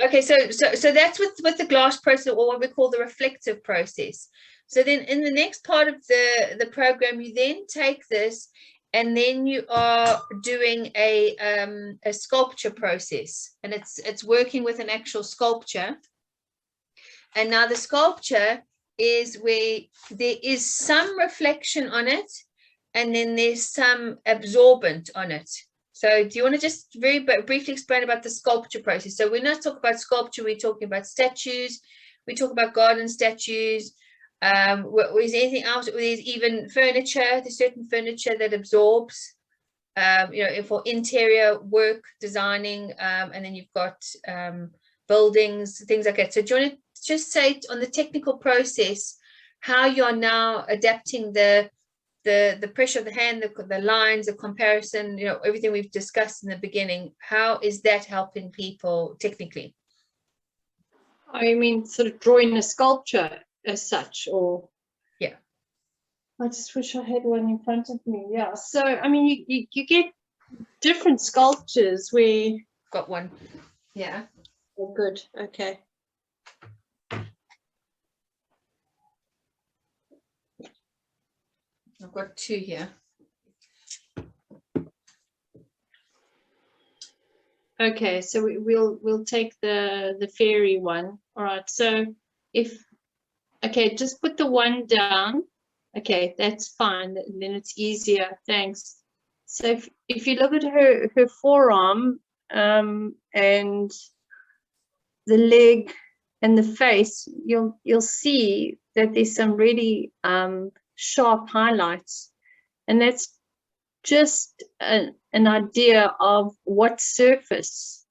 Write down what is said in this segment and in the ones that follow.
Okay, so that's with the glass process, or what we call the reflective process. So then in the next part of the program, you then take this and then you are doing a sculpture process, and it's working with an actual sculpture. And now the sculpture is where there is some reflection on it, and then there's some absorbent on it. So do you want to just very briefly explain about the sculpture process? So we're not talking about sculpture, we're talking about statues, we talk about garden statues. Is anything else? There's even furniture, there's certain furniture that absorbs, for interior work, designing, and then you've got buildings, things like that. So do you want to just say on the technical process, how you are now adapting the pressure of the hand, the lines, the comparison, everything we've discussed in the beginning, how is that helping people technically? I mean, sort of drawing a sculpture as such, or? Yeah. I just wish I had one in front of me. Yeah. So, I mean, you get different sculptures where... Got one. Yeah. Oh, good. Okay. I've got two here. Okay, so we'll take the fairy one. All right. So just put the one down. Okay, that's fine. Then it's easier. Thanks. So if you look at her forearm and the leg and the face, you'll see that there's some really sharp highlights, and that's just an idea of what surface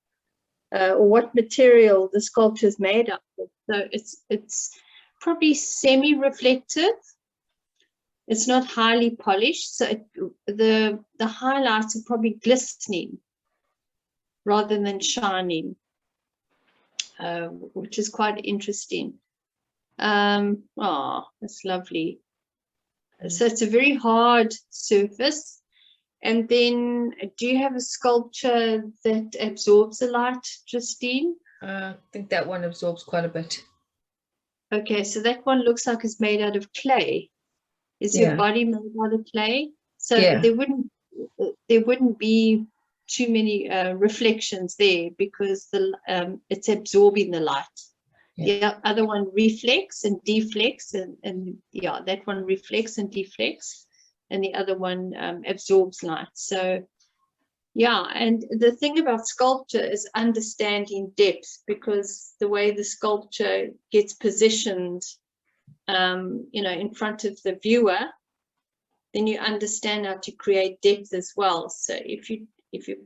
or what material the sculpture is made up of. So it's probably semi-reflective. It's not highly polished, so the highlights are probably glistening rather than shining, which is quite interesting. Oh, that's lovely. So it's a very hard surface. And then, do you have a sculpture that absorbs the light, Justine? I think that one absorbs quite a bit. Okay, so that one looks like it's made out of clay. Is your body made out of clay? So there wouldn't be too many reflections there, because it's absorbing the light. The other one reflects and deflects, and that one reflects and deflects, and the other one absorbs light. So and the thing about sculpture is understanding depth, because the way the sculpture gets positioned in front of the viewer, then you understand how to create depth as well. So if you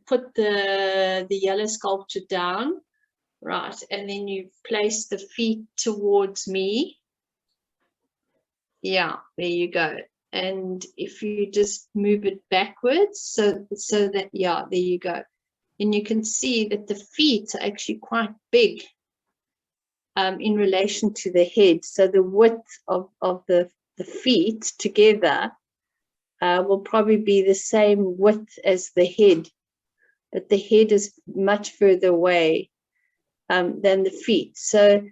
put the yellow sculpture down, right, and then you place the feet towards me, there you go. And if you just move it backwards, so that there you go, and you can see that the feet are actually quite big in relation to the head. So the width of the feet together will probably be the same width as the head, but the head is much further away than the feet. So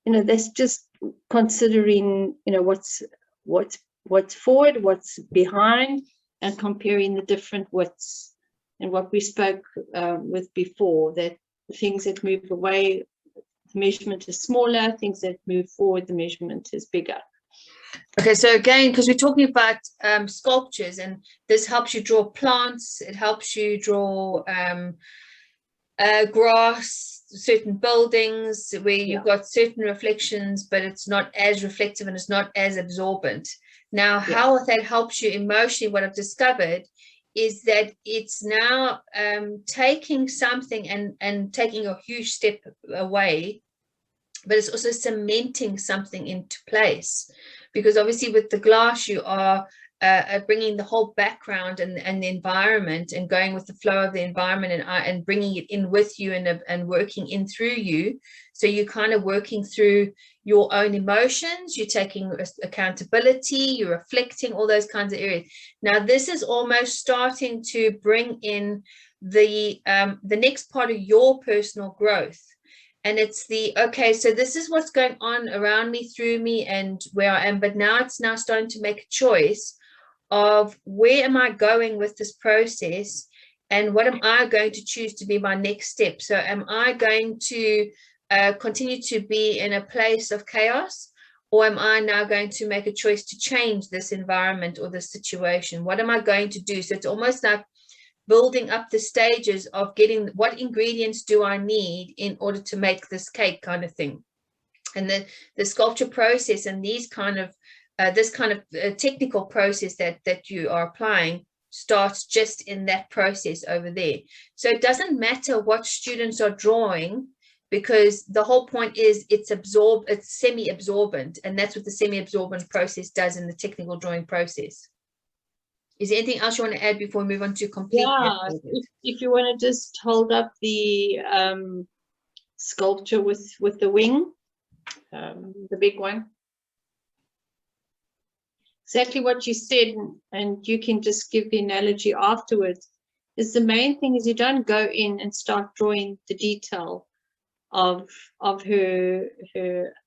that's just considering what's forward, what's behind, and comparing the different widths. And what we spoke with before, that things that move away, the measurement is smaller, things that move forward, the measurement is bigger. Okay, so again, because we're talking about sculptures, and this helps you draw plants, it helps you draw grass, certain buildings where you've got certain reflections, but it's not as reflective and it's not as absorbent. Now, how that helps you emotionally, what I've discovered is that it's now taking something and taking a huge step away, but it's also cementing something into place, because obviously with the glass you are bringing the whole background and the environment, and going with the flow of the environment, and bringing it in with you, and working in through you. So you're kind of working through your own emotions, you're taking accountability, you're reflecting, all those kinds of areas. Now this is almost starting to bring in the next part of your personal growth. And it's the, okay, so this is what's going on around me, through me, and where I am. But now it's now starting to make a choice of where am I going with this process, and what am I going to choose to be my next step. So am I going to continue to be in a place of chaos, or am I now going to make a choice to change this environment or this situation? What am I going to do? So it's almost like building up the stages of getting, what ingredients do I need in order to make this cake, kind of thing. And the sculpture process and these kind of this kind of technical process that you are applying starts just in that process over there. So it doesn't matter what students are drawing, because the whole point is it's semi-absorbent, and that's what the semi-absorbent process does in the technical drawing process. Is there anything else you want to add before we move on to complete? Yeah, if you want to just hold up the sculpture with the wing, the big one. Exactly what you said, and you can just give the analogy afterwards, is the main thing is you don't go in and start drawing the detail of her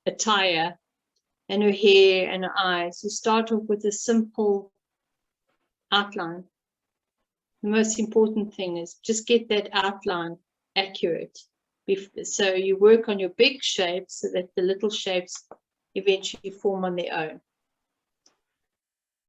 attire and her hair and her eyes. You start off with a simple outline. The most important thing is just get that outline accurate. So you work on your big shapes so that the little shapes eventually form on their own.